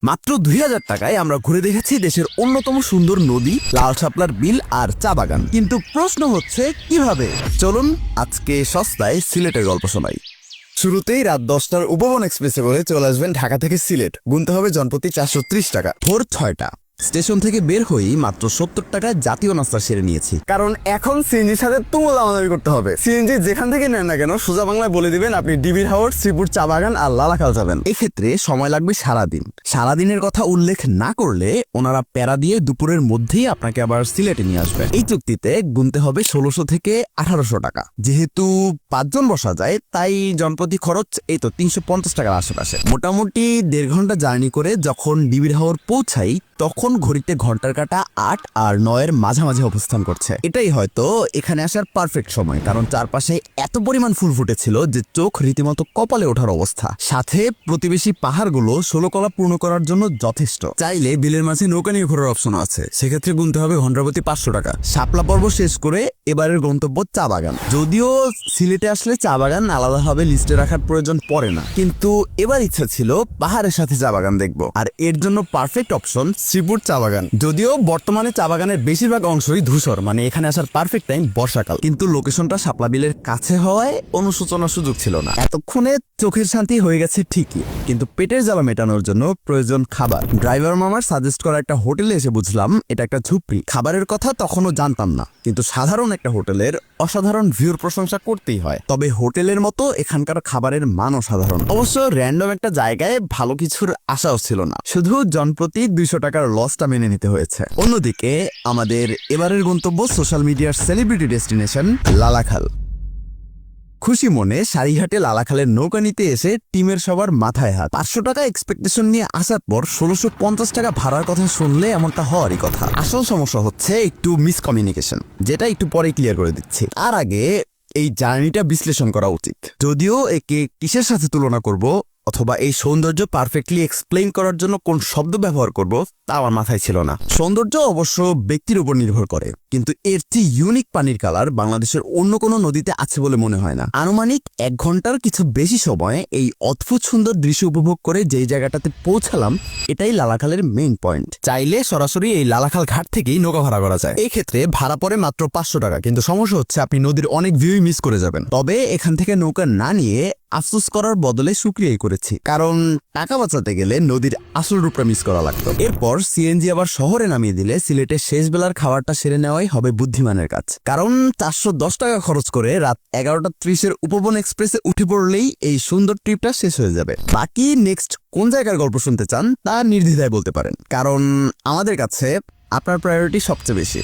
মাত্র 2000 টাকায় আমরা ঘুরে দেখেছি দেশের অন্যতম সুন্দর নদী, লাল শাপলার বিল আর চা বাগান। কিন্তু প্রশ্ন হচ্ছে কিভাবে? চলুন আজকে সস্তায় সিলেটের গল্প শোনাই। শুরুতেই রাত 10টার উপবন এক্সপ্রেসে করে চলে আসবেন ঢাকা থেকে সিলেট। গুনতে হবে জনপ্রতি 430 টাকা। ভোর 6টা স্টেশন থেকে বের হয়েই মাত্র 70 টাকায় জাতীয় নাস্তা সেরে নিয়েছি, কারণ এখন সিএনজির সাথে তুমুল দামাদামি করতে হবে। সিএনজি যেখান থেকে নেন না কেন সোজা বাংলায় বলে দিবেন আপনি ডিবির হাওর, শ্রীপুর চা বাগান আর লালাখাল যাবেন। এক্ষেত্রে সময় লাগবে সারাদিনের কথা উল্লেখ না করলে ওনারা প্যারা দিয়ে দুপুরের মধ্যেই আপনাকে আবার সিলেটে নিয়ে আসবে। এই চুক্তিতে গুনতে হবে 1600 থেকে 1800 টাকা। যেহেতু 5 জন বসা যায় তাই জনপ্রতি খরচ এই তো 350 টাকার আশেপাশে। মোটামুটি 1.5 ঘন্টা জার্নি করে যখন ডিবির হাওর পৌঁছাই তখন ঘড়িতে ঘন্টার কাঁটা 8 আর 9-এর মাঝামাঝি অবস্থান করছে। এটাই হয়তো এখানে আসার পারফেক্ট সময়, কারণ চারপাশে এত পরিমাণ ফুল ফুটেছিল যে চোখ রীতিমতো কপালে ওঠার অবস্থা। সাথে প্রতিবেশী পাহাড়গুলো 16 কলা পূর্ণ করার জন্য যথেষ্ট। চাইলে বিলের মাঝে নৌকা নিয়ে ঘোরার অপশন আছে, সেক্ষেত্রে গুনতে হবে ঘন্টাপ্রতি 500 টাকা। শাপলা পর্ব শেষ করে এবারের গন্তব্য চা বাগান। যদিও সিলেটে আসলে চা বাগান আলাদাভাবে লিস্টে রাখার প্রয়োজন পড়ে না, কিন্তু এবার ইচ্ছা ছিল পাহাড়ের সাথে চা বাগান দেখবো, আর এর জন্য পারফেক্ট অপশন শ্রীপুর চা বাগান। যদিও বর্তমানে চা বাগানের বেশিরভাগ অংশই ধূসর, মানে এখানে আসার পারফেক্ট টাইম বর্ষাকাল, কিন্তু লোকেশনটা শাপলা বিলের কাছে হওয়ায় অনুশোচনার সুযোগ ছিল না। এতক্ষণে চোখের শান্তি হয়ে গেছে ঠিকই, কিন্তু পেটের জ্বালা মেটানোর জন্য প্রয়োজন খাবার। ড্রাইভার মামার সাজেস্ট করা একটা হোটেলে এসে বুঝলাম এটা একটা ঝুপড়ি। খাবারের কথা তখনও জানতাম না, কিন্তু সাধারণ একটা হোটেলের অসাধারণ ভিউর প্রশংসা করতেই হয়। তবে হোটেলের মতো এখানকার খাবারের মান অসাধারণ। অবশ্য র্যান্ডম একটা জায়গায় ভালো কিছুর আশাও ছিল না, শুধু জনপ্রতি 200 টাকার লসটা মেনে নিতে হয়েছে। অন্যদিকে আমাদের এবারের গন্তব্য সোশ্যাল মিডিয়ার সেলিব্রিটি ডেস্টিনেশন লালাখাল। খুশি মনে সারিঘাটে লালাখালের নৌকা নিতে এসে টিমের সবার মাথায় হাত। 500 টাকা এক্সপেকটেশন নিয়ে আসার পর 1650 টাকা ভাড়ার কথা শুনলে এমনটা হওয়ারই কথা। আসল সমস্যা হচ্ছে একটু মিসকমিউনিকেশন, যেটা একটু পরে ক্লিয়ার করে দিচ্ছি। তার আগে এই জার্নিটা বিশ্লেষণ করা উচিত। যদিও একে কিসের সাথে তুলনা করব অথবা এই সৌন্দর্য পারফেক্টলি এক্সপ্লেইন করার জন্য কোন শব্দ ব্যবহার করব তা আমার মাথায় ছিল না। সৌন্দর্য অবশ্য ব্যক্তির উপর নির্ভর করে, কিন্তু এর চেয়ে ইউনিক পানির কালার বাংলাদেশের অন্য কোনো নদীতে আছে বলে মনে হয় না। আনুমানিক 1 ঘন্টার কিছু বেশি সময় এই অদ্ভুত সুন্দর দৃশ্য উপভোগ করে যেই জায়গাটাতে পৌঁছালাম এটাই লালাখালের মেইন পয়েন্ট। চাইলে সরাসরি এই লালাখাল ঘাট থেকেই নৌকা ভাড়া করা যায়। এই ক্ষেত্রে ভাড়া পড়ে মাত্র 500 টাকা, কিন্তু সমস্যা হচ্ছে আপনি নদীর অনেক ভিউই মিস করে যাবেন। তবে এখান থেকে নৌকা না নিয়ে আফসোস করার বদলে শুকরিয়াই করেছি, কারণ টাকা বাঁচাতে গেলে নদীর আসল রূপটা মিস করা লাগতো। এরপর সিএনজি আবার শহরে নামিয়ে দিলে সিলেটের শেষ বেলার খাবারটা সেরে নেওয়াই হবে বুদ্ধিমানের কাজ। কারণ 410 টাকা খরচ করে রাত 11:30-এর উপবন এক্সপ্রেসে উঠে পড়লেই এই সুন্দর ট্রিপটা শেষ হয়ে যাবে। বাকি নেক্সট কোন জায়গার গল্প শুনতে চান তা নির্দ্বিধায় বলতে পারেন, কারণ আমাদের কাছে আপনার প্রায়োরিটি সবচেয়ে বেশি।